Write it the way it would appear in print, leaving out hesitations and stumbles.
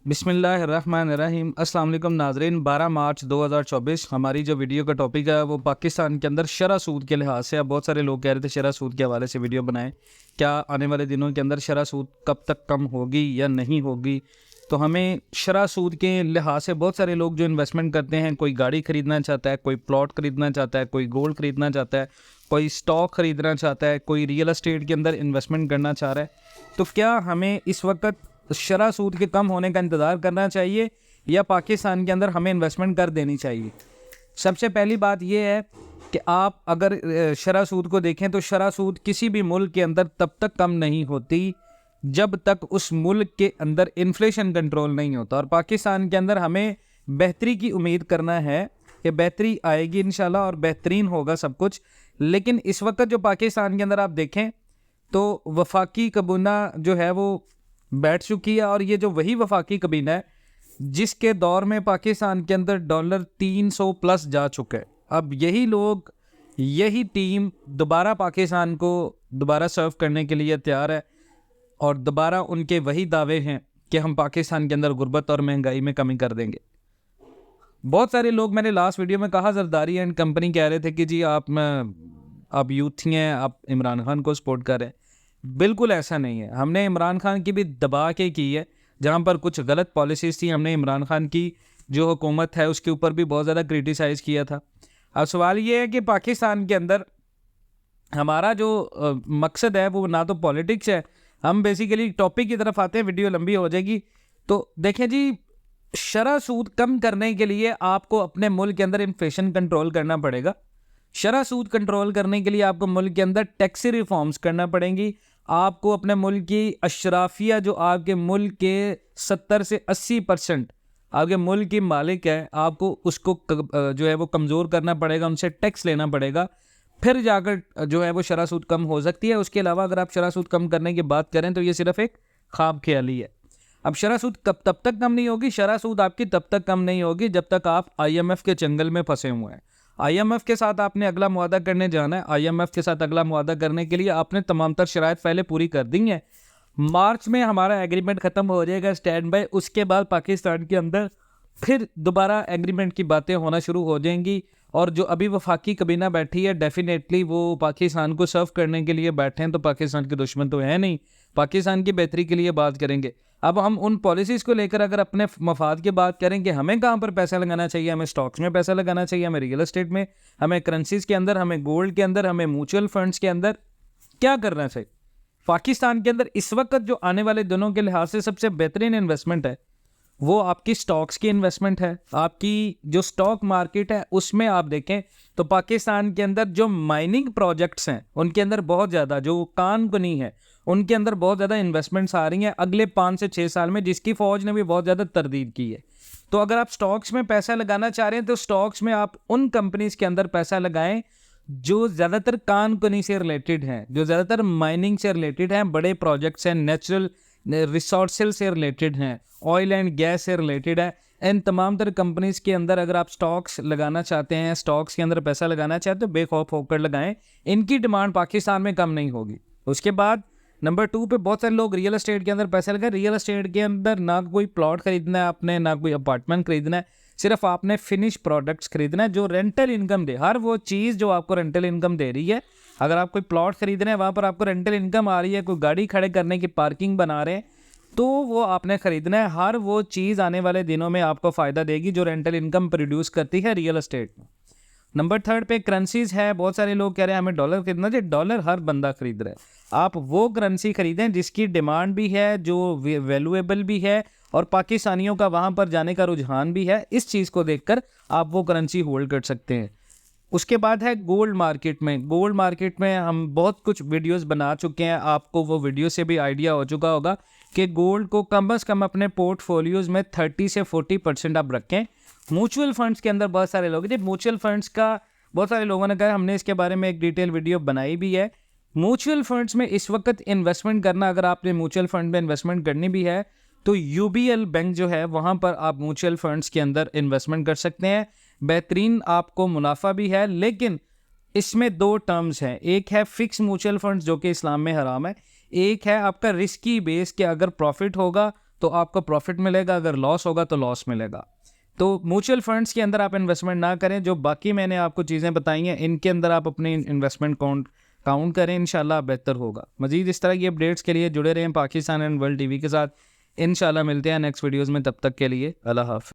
बिस्मिल्लाहिर्रहमानिर्रहीम। अस्सलाम वालेकुम नाज़रीन। 12 मार्च 2024 हमारी जो वीडियो का टॉपिक है वो पाकिस्तान के अंदर शरह सूद के लिहाज से। अब बहुत सारे लोग कह रहे थे शरह सूद के हवाले से वीडियो बनाएं, क्या आने वाले दिनों के अंदर शरह सूद कब तक कम होगी या नहीं होगी। तो हमें शरह सूद के लिहाज से बहुत सारे लोग जो इन्वेस्टमेंट करते हैं, कोई गाड़ी ख़रीदना चाहता है, कोई प्लॉट ख़रीदना चाहता है, कोई गोल्ड ख़रीदना चाहता है, कोई स्टॉक ख़रीदना चाहता है, कोई रियल एस्टेट के अंदर इन्वेस्टमेंट करना चाह रहा है। तो क्या हमें इस वक्त शरह सूद के कम होने का इंतज़ार करना चाहिए या पाकिस्तान के अंदर हमें इन्वेस्टमेंट कर देनी चाहिए। सबसे पहली बात यह है कि आप अगर शरह सूद को देखें तो शरह सूद किसी भी मुल्क के अंदर तब तक कम नहीं होती जब तक उस मुल्क के अंदर इन्फ्लेशन कंट्रोल नहीं होता। और पाकिस्तान के अंदर हमें बेहतरी की उम्मीद करना है कि बेहतरी आएगी इंशाल्लाह और बेहतरीन होगा सब कुछ। लेकिन इस वक्त जो पाकिस्तान के अंदर आप देखें तो वफाकी कबीना जो है वो बैठ चुकी है, और ये जो वही वफाकी कबीना है जिसके दौर में पाकिस्तान के अंदर डॉलर 300 प्लस जा चुका है। अब यही लोग, यही टीम दोबारा पाकिस्तान को दोबारा सर्व करने के लिए तैयार है, और दोबारा उनके वही दावे हैं कि हम पाकिस्तान के अंदर गुर्बत और महंगाई में कमी कर देंगे। बहुत सारे लोग, मैंने लास्ट वीडियो में कहा, जरदारी एंड कंपनी कह रहे थे कि जी आप यूथ ही हैं, आप इमरान खान को सपोर्ट कर रहे हैं। बिल्कुल ऐसा नहीं है। हमने इमरान खान की भी दबा के की है, जहाँ पर कुछ गलत पॉलिसीज़ थी हमने इमरान खान की जो हुकूमत है उसके ऊपर भी बहुत ज़्यादा क्रिटिसाइज़ किया था। अब सवाल ये है कि पाकिस्तान के अंदर हमारा जो मकसद है वो ना तो पॉलिटिक्स है। हम बेसिकली टॉपिक की तरफ आते हैं, वीडियो लंबी हो जाएगी। तो देखें जी, शरह सूद कम करने के लिए आपको अपने मुल्क के अंदर इन्फ्लेशन कंट्रोल करना पड़ेगा। शरह सूद कंट्रोल करने के लिए आपको मुल्क के अंदर टैक्सी रिफॉर्म्स करना पड़ेंगी। आपको अपने मुल्क की अशराफिया, जो आपके मुल्क के 70 से 80% आपके मुल्क की मालिक है, आपको उसको जो है वो कमज़ोर करना पड़ेगा, उनसे टैक्स लेना पड़ेगा, फिर जाकर जो है वो शरह सूद कम हो सकती है। उसके अलावा अगर आप शरह सूद कम करने की बात करें तो ये सिर्फ एक ख्वाब ख्याली है। अब शरह सूद तब तक कम नहीं होगी, शरह सूद आपकी तब तक कम नहीं होगी जब तक आप IMF के जंगल में फंसे हुए हैं। IMF के साथ आपने अगला मुआहदा करने जाना है। IMF के साथ अगला मुआहदा करने के लिए आपने तमाम तर शराइत पहले पूरी कर दी हैं। मार्च में हमारा एग्रीमेंट ख़त्म हो जाएगा, स्टैंड बाय। उसके बाद पाकिस्तान के अंदर फिर दोबारा एग्रीमेंट की बातें होना शुरू हो जाएंगी। और जो अभी वफाकी कबीना बैठी है, डेफिनेटली वो पाकिस्तान को सर्व करने के लिए बैठे हैं, तो पाकिस्तान के दुश्मन तो है नहीं, पाकिस्तान की बेहतरी के लिए बात करेंगे। अब हम उन पॉलिसीज़ को लेकर अगर अपने मफाद की बात करें कि हमें कहाँ पर पैसा लगाना चाहिए, हमें स्टॉक्स में पैसा लगाना चाहिए, हमें रियल एस्टेट में, हमें करेंसीज़ के अंदर, हमें गोल्ड के अंदर, हमें म्यूचुअल फंड्स के अंदर, क्या करना चाहिए। पाकिस्तान के अंदर इस वक्त जो आने वाले दिनों के लिहाज से सबसे बेहतरीन इन्वेस्टमेंट है वो आपकी स्टॉक्स की इन्वेस्टमेंट है। आपकी जो स्टॉक मार्केट है उसमें आप देखें तो पाकिस्तान के अंदर जो माइनिंग प्रोजेक्ट्स हैं उनके अंदर बहुत ज़्यादा, जो कान को नहीं है उनके अंदर बहुत ज़्यादा इन्वेस्टमेंट्स आ रही हैं अगले 5 से 6 साल में, जिसकी फ़ौज ने भी बहुत ज़्यादा तरदीद की है। तो अगर आप स्टॉक्स में पैसा लगाना चाह रहे हैं तो स्टॉक्स में आप उन कंपनीज़ के अंदर पैसा लगाएं जो ज़्यादातर कान कनी से रिलेटेड हैं, जो ज़्यादातर माइनिंग से रिलेटेड हैं, बड़े प्रोजेक्ट्स हैं, नेचुरल रिसोर्सेज से रिलेटेड हैं, ऑयल एंड गैस से रिलेटेड है। इन तमाम तर कंपनीज़ के अंदर अगर आप स्टॉक्स लगाना चाहते हैं, स्टॉक्स के अंदर पैसा लगाना चाहते हो, बेखौफ होकर लगाएं। इनकी डिमांड पाकिस्तान में कम नहीं होगी। उसके बाद नंबर 2 पे बहुत सारे लोग रियल एस्टेट के अंदर पैसा लगाए। रियल एस्टेट के अंदर ना कोई प्लॉट खरीदना है आपने, ना कोई अपार्टमेंट खरीदना है, सिर्फ आपने फिनिश प्रोडक्ट्स खरीदना है जो रेंटल इनकम दे। हर वो चीज़ जो आपको रेंटल इनकम दे रही है, अगर आप कोई प्लॉट खरीद रहे हैं, वहाँ पर आपको रेंटल इनकम आ रही है, कोई गाड़ी खड़े करने की पार्किंग बना रहे हैं, तो वो आपने ख़रीदना है। हर वो चीज़ आने वाले दिनों में आपको फ़ायदा देगी जो रेंटल इनकम प्रोड्यूस करती है रियल एस्टेट में। नंबर 3 पे करेंसीज़ है। बहुत सारे लोग कह रहे हैं हमें डॉलर खरीदना चाहिए। डॉलर हर बंदा खरीद रहा है। आप वो करेंसी खरीदें जिसकी डिमांड भी है, जो वैल्यूएबल भी है, और पाकिस्तानियों का वहाँ पर जाने का रुझान भी है। इस चीज़ को देखकर आप वो करेंसी होल्ड कर सकते हैं। उसके बाद है गोल्ड मार्केट में। गोल्ड मार्केट में हम बहुत कुछ वीडियोस बना चुके हैं, आपको वो वीडियो से भी आइडिया हो चुका होगा कि गोल्ड को कम से कम अपने पोर्टफोलियोज़ में 30 से 40% आप रखें। म्यूचुअल फंड्स के अंदर बहुत सारे लोग, म्यूचुअल फंड्स का बहुत सारे लोगों ने कहा, हमने इसके बारे में एक डिटेल वीडियो बनाई भी है। म्यूचुअल फंड्स में इस वक्त इन्वेस्टमेंट करना, अगर आपने म्यूचुअल फंड में इन्वेस्टमेंट करनी भी है तो UBL बैंक जो है वहाँ पर आप म्यूचुअल फंड्स के अंदर इन्वेस्टमेंट कर सकते हैं। बेहतरीन आपको मुनाफा भी है, लेकिन इसमें 2 टर्म्स हैं। एक है फिक्स म्यूचुअल फंड्स जो कि इस्लाम में हराम है, एक है आपका रिस्की बेस कि अगर प्रॉफिट होगा तो आपको प्रॉफिट मिलेगा, अगर लॉस होगा तो लॉस मिलेगा। तो म्यूचुअल फंड्स के अंदर आप इन्वेस्टमेंट ना करें। जो बाकी मैंने आपको चीज़ें बताई हैं इनके अंदर आप अपनी इन्वेस्टमेंट काउंट करें, इंशाल्लाह बेहतर होगा। मजीद इस तरह की अपडेट्स के लिए जुड़े रहें पाकिस्तान एंड वर्ल्ड टीवी के साथ। इंशाल्लाह मिलते हैं नेक्स्ट वीडियोज़ में, तब तक के लिए अल्लाह हाफ़िज़।